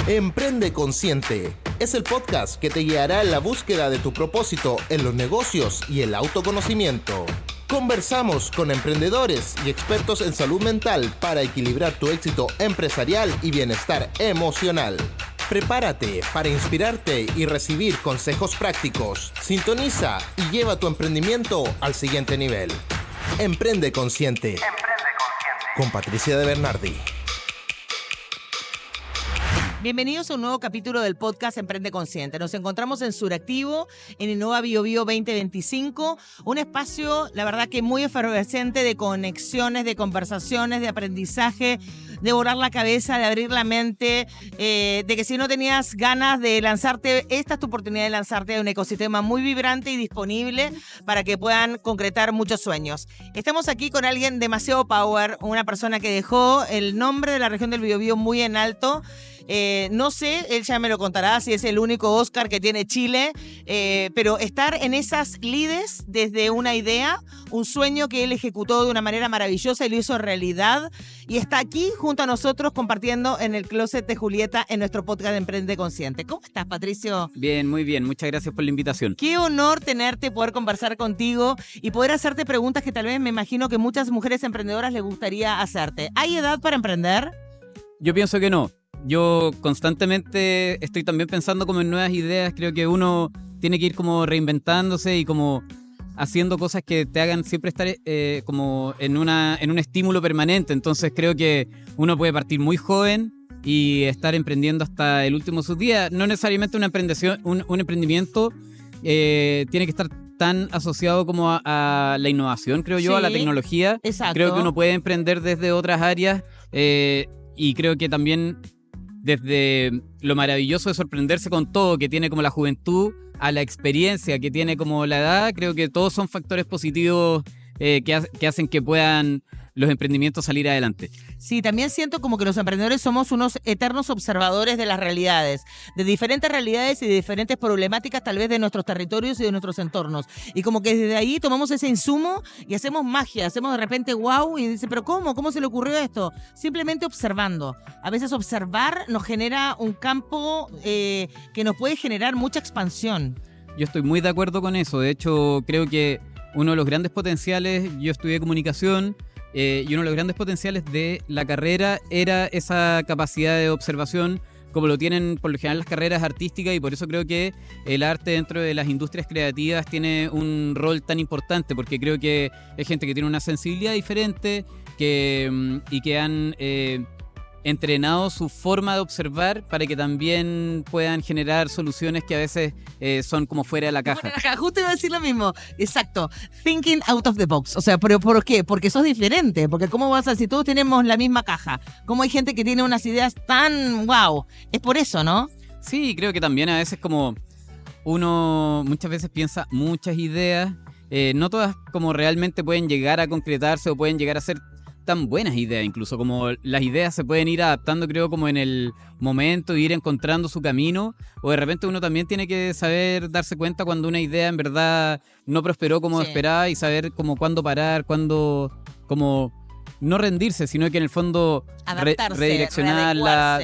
Emprende Consciente es el podcast que te guiará en la búsqueda de tu propósito en los negocios y el autoconocimiento. Conversamos con emprendedores y expertos en salud mental para equilibrar tu éxito empresarial y bienestar emocional. Prepárate para inspirarte y recibir consejos prácticos. Sintoniza y lleva tu emprendimiento al siguiente nivel. Emprende Consciente. Emprende Consciente. Con Patricia de Bernardi. Bienvenidos a un nuevo capítulo del podcast Emprende Consciente. Nos encontramos en Suractivo, en Innova BioBio 2025, un espacio, la verdad que muy efervescente de conexiones, de conversaciones, de aprendizaje, de volar la cabeza, de abrir la mente, de que si no tenías ganas de lanzarte, esta es tu oportunidad de lanzarte a un ecosistema muy vibrante y disponible para que puedan concretar muchos sueños. Estamos aquí con alguien demasiado power, una persona que dejó el nombre de la región del BioBio muy en alto. No sé, él ya me lo contará si es el único Oscar que tiene Chile, pero estar en esas lides desde una idea, un sueño que él ejecutó de una manera maravillosa y lo hizo realidad, y está aquí junto a nosotros compartiendo en el closet de Julieta en nuestro podcast de Emprende Consciente. ¿Cómo estás, Patricio? Bien, muy bien, muchas gracias por la invitación. Qué honor tenerte, poder conversar contigo y poder hacerte preguntas que tal vez me imagino que muchas mujeres emprendedoras les gustaría hacerte. ¿Hay edad para emprender? Yo pienso que no. Yo constantemente estoy también pensando como en nuevas ideas. Creo que uno tiene que ir como reinventándose y como haciendo cosas que te hagan siempre estar como en un estímulo permanente. Entonces creo que uno puede partir muy joven y estar emprendiendo hasta el último de sus días. No necesariamente un emprendimiento tiene que estar tan asociado como a la innovación, creo yo, a la tecnología. Exacto. Creo que uno puede emprender desde otras áreas y creo que también desde lo maravilloso de sorprenderse con todo que tiene como la juventud, a la experiencia que tiene como la edad, creo que todos son factores positivos que hacen que puedan los emprendimientos salir adelante. Sí, también siento como que los emprendedores somos unos eternos observadores de las realidades, de diferentes realidades y de diferentes problemáticas tal vez de nuestros territorios y de nuestros entornos. Y como que desde ahí tomamos ese insumo y hacemos magia, hacemos de repente wow y dice, pero ¿cómo? ¿Cómo se le ocurrió esto? Simplemente observando. A veces observar nos genera un campo que nos puede generar mucha expansión. Yo estoy muy de acuerdo con eso. De hecho, creo que uno de los grandes potenciales, yo estudié comunicación, y uno de los grandes potenciales de la carrera era esa capacidad de observación, como lo tienen por lo general las carreras artísticas, y por eso creo que el arte dentro de las industrias creativas tiene un rol tan importante, porque creo que hay gente que tiene una sensibilidad diferente y que han entrenado su forma de observar para que también puedan generar soluciones que a veces son como fuera de la caja. Justo iba a decir lo mismo, exacto, thinking out of the box, o sea, ¿pero por qué? Porque sos diferente, porque ¿cómo vas a, si todos tenemos la misma caja? ¿Cómo hay gente que tiene unas ideas tan wow? Es por eso, ¿no? Sí, creo que también a veces como uno muchas veces piensa muchas ideas, no todas como realmente pueden llegar a concretarse o pueden llegar a ser tan buenas ideas, incluso como las ideas se pueden ir adaptando, creo, como en el momento, ir encontrando su camino, o de repente uno también tiene que saber darse cuenta cuando una idea en verdad no prosperó como esperaba, y saber como cuándo parar, cuándo como no rendirse, sino que en el fondo redireccionarla,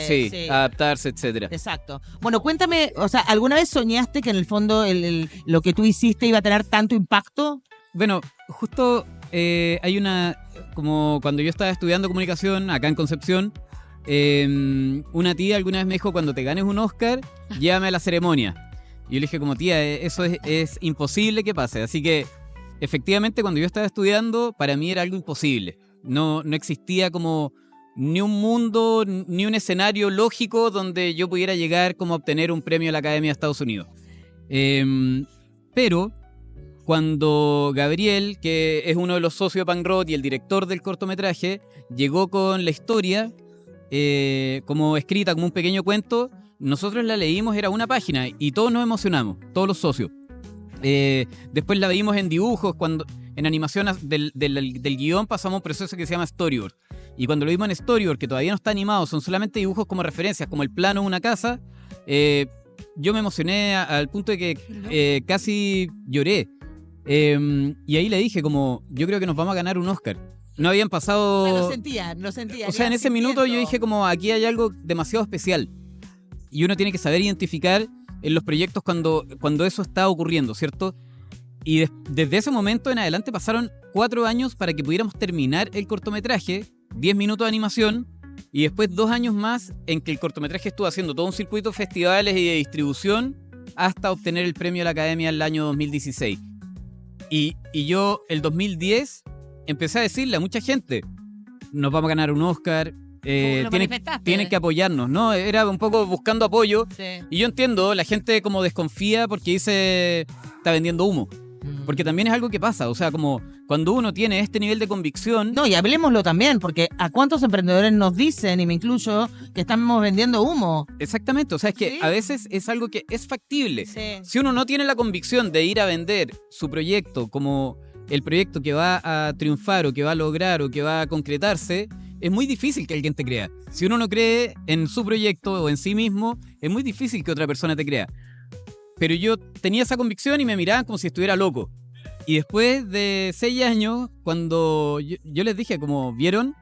adaptarse, etcétera. Exacto. Bueno, cuéntame, o sea, ¿alguna vez soñaste que en el fondo lo que tú hiciste iba a tener tanto impacto? Bueno, justo hay como cuando yo estaba estudiando comunicación acá en Concepción, una tía alguna vez me dijo, cuando te ganes un Oscar, llévame a la ceremonia. Y yo le dije como, tía, eso es imposible que pase. Así que, efectivamente, cuando yo estaba estudiando, para mí era algo imposible. No existía como ni un mundo, ni un escenario lógico donde yo pudiera llegar como a obtener un premio a la Academia de Estados Unidos. Pero cuando Gabriel, que es uno de los socios de Punk Rock y el director del cortometraje, llegó con la historia como escrita, como un pequeño cuento, nosotros la leímos, era una página, y todos nos emocionamos, todos los socios. Después la vimos en dibujos, cuando en animación del guión pasamos un proceso que se llama Storyboard. Y cuando lo vimos en Storyboard, que todavía no está animado, son solamente dibujos como referencias, como el plano de una casa, yo me emocioné al punto de que casi lloré. Y ahí le dije como, yo creo que nos vamos a ganar un Oscar. No habían pasado... Lo sentía. O sea, en ese minuto yo dije como, aquí hay algo demasiado especial. y uno tiene que saber identificar en los proyectos cuando eso está ocurriendo, ¿cierto? Y desde ese momento en adelante pasaron 4 años para que pudiéramos terminar el cortometraje, 10 minutos de animación, y después 2 años más en que el cortometraje estuvo haciendo todo un circuito de festivales y de distribución hasta obtener el premio de la Academia el año 2016. Y yo, el 2010, empecé a decirle a mucha gente, nos vamos a ganar un Oscar, tienen que apoyarnos, ¿no? Era un poco buscando apoyo. Sí. Y yo entiendo, la gente como desconfía porque dice, está vendiendo humo. Porque también es algo que pasa, o sea, como cuando uno tiene este nivel de convicción... No, y hablemoslo también, porque ¿a cuántos emprendedores nos dicen, y me incluyo, que estamos vendiendo humo? Exactamente, o sea, es que ¿Sí? a veces es algo que es factible. Sí. Si uno no tiene la convicción de ir a vender su proyecto como el proyecto que va a triunfar o que va a lograr o que va a concretarse, es muy difícil que alguien te crea. Si uno no cree en su proyecto o en sí mismo, es muy difícil que otra persona te crea. Pero yo tenía esa convicción y me miraban como si estuviera loco. Y después de 6 años, cuando yo les dije, como vieron,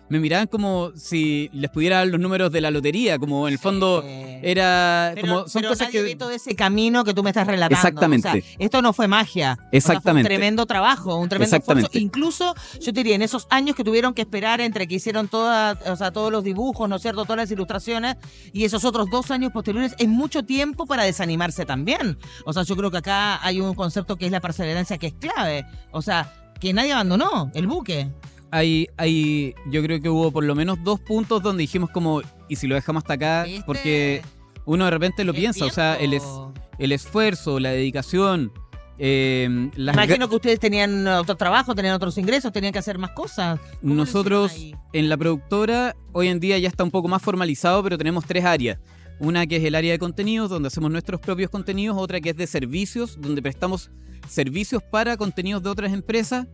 me miraban como si les pudiera dar los números de la lotería, como en el fondo era... como son cosas nadie que... ve todo ese camino que tú me estás relatando. Exactamente. O sea, esto no fue magia. Exactamente. O sea, fue un tremendo trabajo, un tremendo Exactamente. esfuerzo. Incluso, yo te diría, en esos años que tuvieron que esperar entre que hicieron todos los dibujos, ¿no es cierto?, todas las ilustraciones, y esos otros 2 años posteriores, es mucho tiempo para desanimarse también. O sea, yo creo que acá hay un concepto que es la perseverancia, que es clave. O sea, que nadie abandonó el buque. Yo creo que hubo por lo menos 2 puntos donde dijimos como, ¿y si lo dejamos hasta acá? ¿Viste? Porque uno de repente lo El piensa, o sea, tiempo. el esfuerzo, la dedicación, Imagino que ustedes tenían otro trabajo, tenían otros ingresos, tenían que hacer más cosas. ¿Cómo lo nosotros hicieron ahí? en la productora hoy en día ya está un poco más formalizado, pero tenemos 3 áreas. Una que es el área de contenidos, donde hacemos nuestros propios contenidos, otra que es de servicios, donde prestamos servicios para contenidos de otras empresas,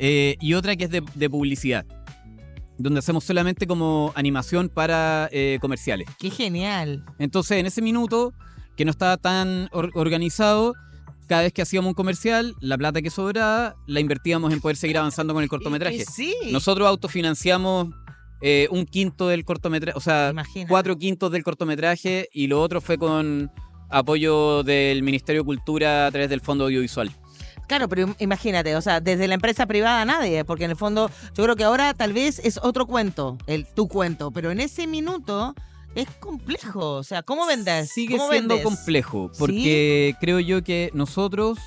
y otra que es de publicidad, donde hacemos solamente como animación para comerciales. Qué genial. Entonces, en ese minuto, que no estaba tan organizado, cada vez que hacíamos un comercial, la plata que sobraba la invertíamos en poder seguir avanzando con el cortometraje. Sí. Nosotros autofinanciamos 1/5 del cortometraje, o sea, Imagínate. 4/5 del cortometraje, y lo otro fue con apoyo del Ministerio de Cultura a través del Fondo Audiovisual. Claro, pero imagínate, o sea, desde la empresa privada nadie, porque en el fondo yo creo que ahora tal vez es otro cuento, tu cuento, pero en ese minuto es complejo, o sea, ¿cómo vendes? Sigue ¿Cómo siendo vendes? complejo, porque creo yo que nosotros,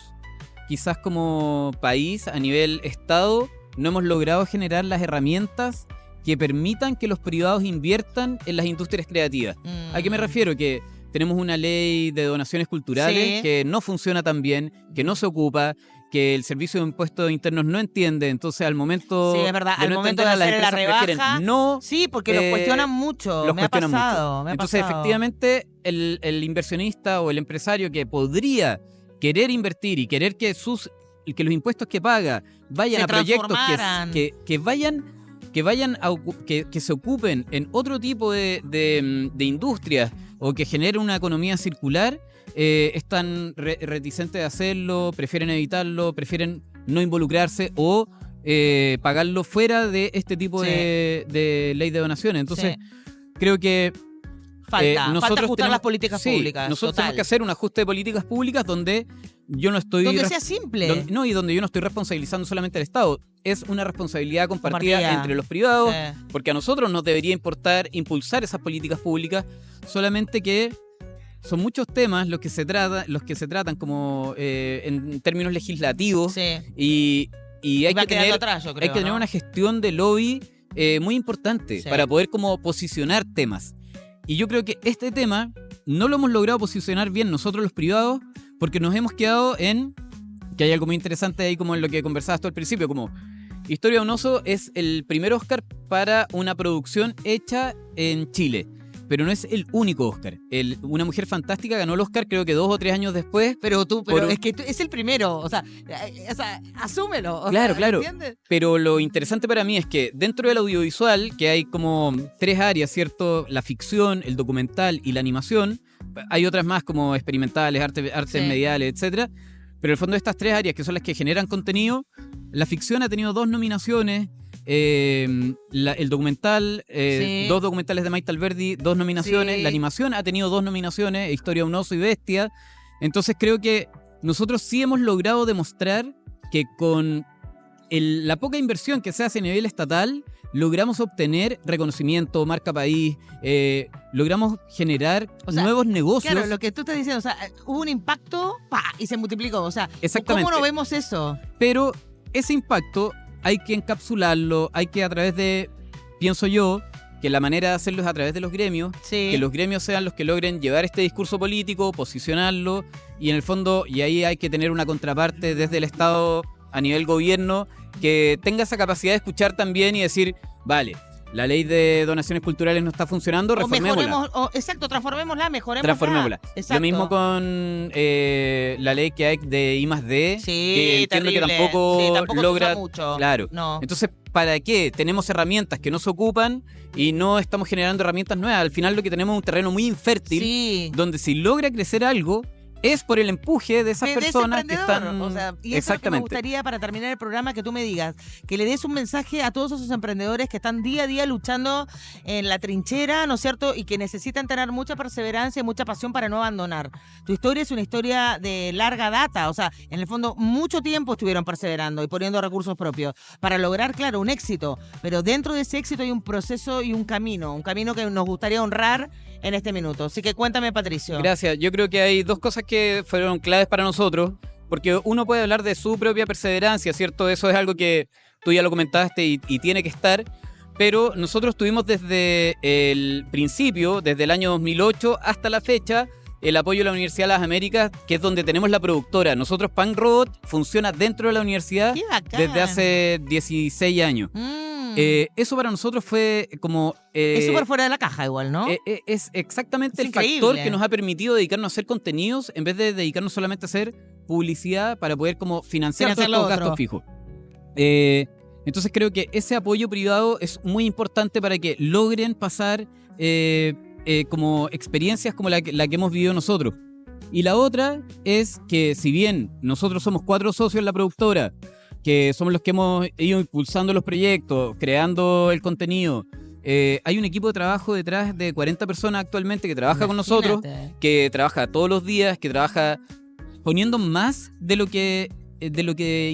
quizás como país, a nivel Estado, no hemos logrado generar las herramientas que permitan que los privados inviertan en las industrias creativas. ¿A qué me refiero? Que tenemos una ley de donaciones culturales que no funciona tan bien, que no se ocupa, que el Servicio de Impuestos Internos no entiende. Entonces, al momento Sí, es verdad, de al no momento de entender, las hacer la empresas prefieren rebaja, no. Sí, porque los cuestionan mucho, los me ha cuestionan pasado, mucho. me ha Entonces, pasado. efectivamente, el inversionista o el empresario que podría querer invertir y querer que los impuestos que paga vayan Se a proyectos transformaran. que se ocupen en otro tipo de industrias o que generen una economía circular, están reticentes de hacerlo, prefieren evitarlo, prefieren no involucrarse o pagarlo fuera de este tipo de ley de donaciones. Entonces, creo que falta nosotros ajustar las políticas públicas. Nosotros total. tenemos que hacer un ajuste de políticas públicas donde yo no estoy... Donde sea simple. y donde yo no estoy responsabilizando solamente al Estado. Es una responsabilidad compartida Compartida. entre los privados, Sí. porque a nosotros nos debería importar impulsar esas políticas públicas, solamente que son muchos temas los que se tratan como en términos legislativos, Sí. y hay Va que quedando tener atrás, yo creo, hay que tener ¿no? una gestión de lobby muy importante Sí. para poder como posicionar temas. Y yo creo que este tema no lo hemos logrado posicionar bien nosotros los privados, porque nos hemos quedado en que hay algo muy interesante ahí, como en lo que conversabas tú al principio, como Historia de un oso es el primer Oscar para una producción hecha en Chile, pero no es el único Oscar. Una Mujer Fantástica ganó el Oscar creo que 2 o 3 años después. Pero es que es el primero, o sea, asúmelo. O Claro, sea, claro. ¿entiendes? Pero lo interesante para mí es que dentro del audiovisual, que hay como 3 áreas, ¿cierto? La ficción, el documental y la animación. Hay otras más como experimentales, artes mediales, etcétera. Pero en el fondo, estas 3 áreas, que son las que generan contenido, la ficción ha tenido 2 nominaciones, el documental, Sí. 2 documentales de Maite Alberdi, 2 nominaciones. Sí. La animación ha tenido 2 nominaciones, Historia de un oso y Bestia. Entonces creo que nosotros sí hemos logrado demostrar que con la poca inversión que se hace a nivel estatal, logramos obtener reconocimiento, marca país, logramos generar nuevos negocios. Claro, lo que tú estás diciendo, o sea, hubo un impacto y se multiplicó. O sea, Exactamente. ¿cómo no vemos eso? Pero ese impacto hay que encapsularlo, hay que a través de, pienso yo, que la manera de hacerlo es a través de los gremios, Sí. que los gremios sean los que logren llevar este discurso político, posicionarlo, y en el fondo, y ahí hay que tener una contraparte desde el Estado a nivel gobierno, que tenga esa capacidad de escuchar también y decir, vale, la ley de donaciones culturales no está funcionando, reformémosla. Exacto, transformémosla, mejorémosla. Transformémosla. Exacto. Lo mismo con la ley que hay de I+D, Sí, que entiendo terrible. que tampoco, Sí, tampoco se logra usa mucho. Claro. No. Entonces, ¿para qué? Tenemos herramientas que no se ocupan y no estamos generando herramientas nuevas. Al final lo que tenemos es un terreno muy infértil, Sí. donde si logra crecer algo, es por el empuje de esas De ese personas que emprendedor. están... O sea, y eso es lo que me Exactamente. gustaría para terminar el programa, que tú me digas, que le des un mensaje a todos esos emprendedores que están día a día luchando en la trinchera, ¿no es cierto? Y que necesitan tener mucha perseverancia y mucha pasión para no abandonar. Tu historia es una historia de larga data, o sea, en el fondo mucho tiempo estuvieron perseverando y poniendo recursos propios para lograr, claro, un éxito, pero dentro de ese éxito hay un proceso y un camino que nos gustaría honrar en este minuto. Así que cuéntame, Patricio. Gracias. Yo creo que hay 2 cosas que fueron claves para nosotros, porque uno puede hablar de su propia perseverancia, ¿cierto? Eso es algo que tú ya lo comentaste y tiene que estar, pero nosotros tuvimos desde el principio, desde el año 2008 hasta la fecha, el apoyo de la Universidad de las Américas, que es donde tenemos la productora. Nosotros, Punk Robot, funciona dentro de la universidad ¡Qué bacán! desde hace 16 años. Eso para nosotros fue como... Es súper fuera de la caja igual, ¿no? Es exactamente Es el factor increíble. que nos ha permitido dedicarnos a hacer contenidos en vez de dedicarnos solamente a hacer publicidad para poder como financiar todos Financiar lo estos otro. gastos fijos. Entonces creo que ese apoyo privado es muy importante para que logren pasar como experiencias como la que hemos vivido nosotros. Y la otra es que si bien nosotros somos 4 socios en la productora, que somos los que hemos ido impulsando los proyectos, creando el contenido, hay un equipo de trabajo detrás de 40 personas actualmente que trabaja con nosotros, Imagínate. que trabaja todos los días, que trabaja poniendo más de lo que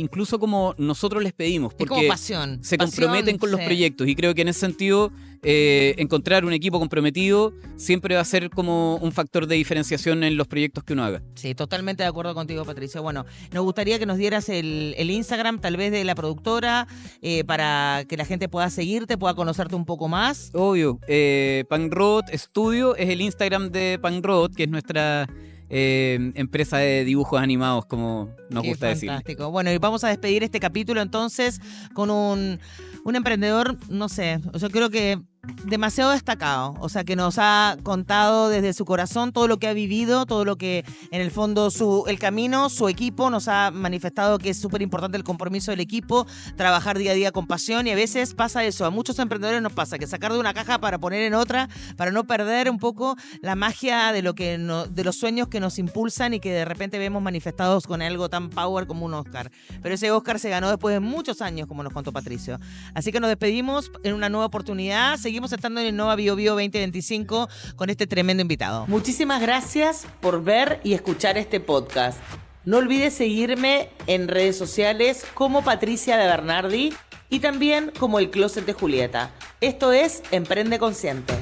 incluso como nosotros les pedimos, Es como porque pasión. se Pasión, comprometen con los sí. proyectos, y creo que en ese sentido encontrar un equipo comprometido siempre va a ser como un factor de diferenciación en los proyectos que uno haga. Sí, totalmente de acuerdo contigo, Patricio. Bueno, nos gustaría que nos dieras el Instagram, tal vez de la productora, para que la gente pueda seguirte, pueda conocerte un poco más. Obvio, Punk Robot Studio es el Instagram de Punk Robot, que es nuestra empresa de dibujos animados, como nos Qué gusta decir. fantástico. Bueno, y vamos a despedir este capítulo entonces con un emprendedor, no sé, yo creo que demasiado destacado, o sea, que nos ha contado desde su corazón todo lo que ha vivido, todo lo que en el fondo el camino, su equipo nos ha manifestado que es súper importante el compromiso del equipo, trabajar día a día con pasión, y a veces pasa eso, a muchos emprendedores nos pasa que sacar de una caja para poner en otra, para no perder un poco la magia de de los sueños que nos impulsan y que de repente vemos manifestados con algo tan power como un Oscar. Pero ese Oscar se ganó después de muchos años, como nos contó Patricio. Así que nos despedimos en una nueva oportunidad. Seguimos estando en Innova Bio Bio 2025 con este tremendo invitado. Muchísimas gracias por ver y escuchar este podcast. No olvides seguirme en redes sociales como Patricia de Bernardi y también como El Closet de Julieta. Esto es Emprende Consciente.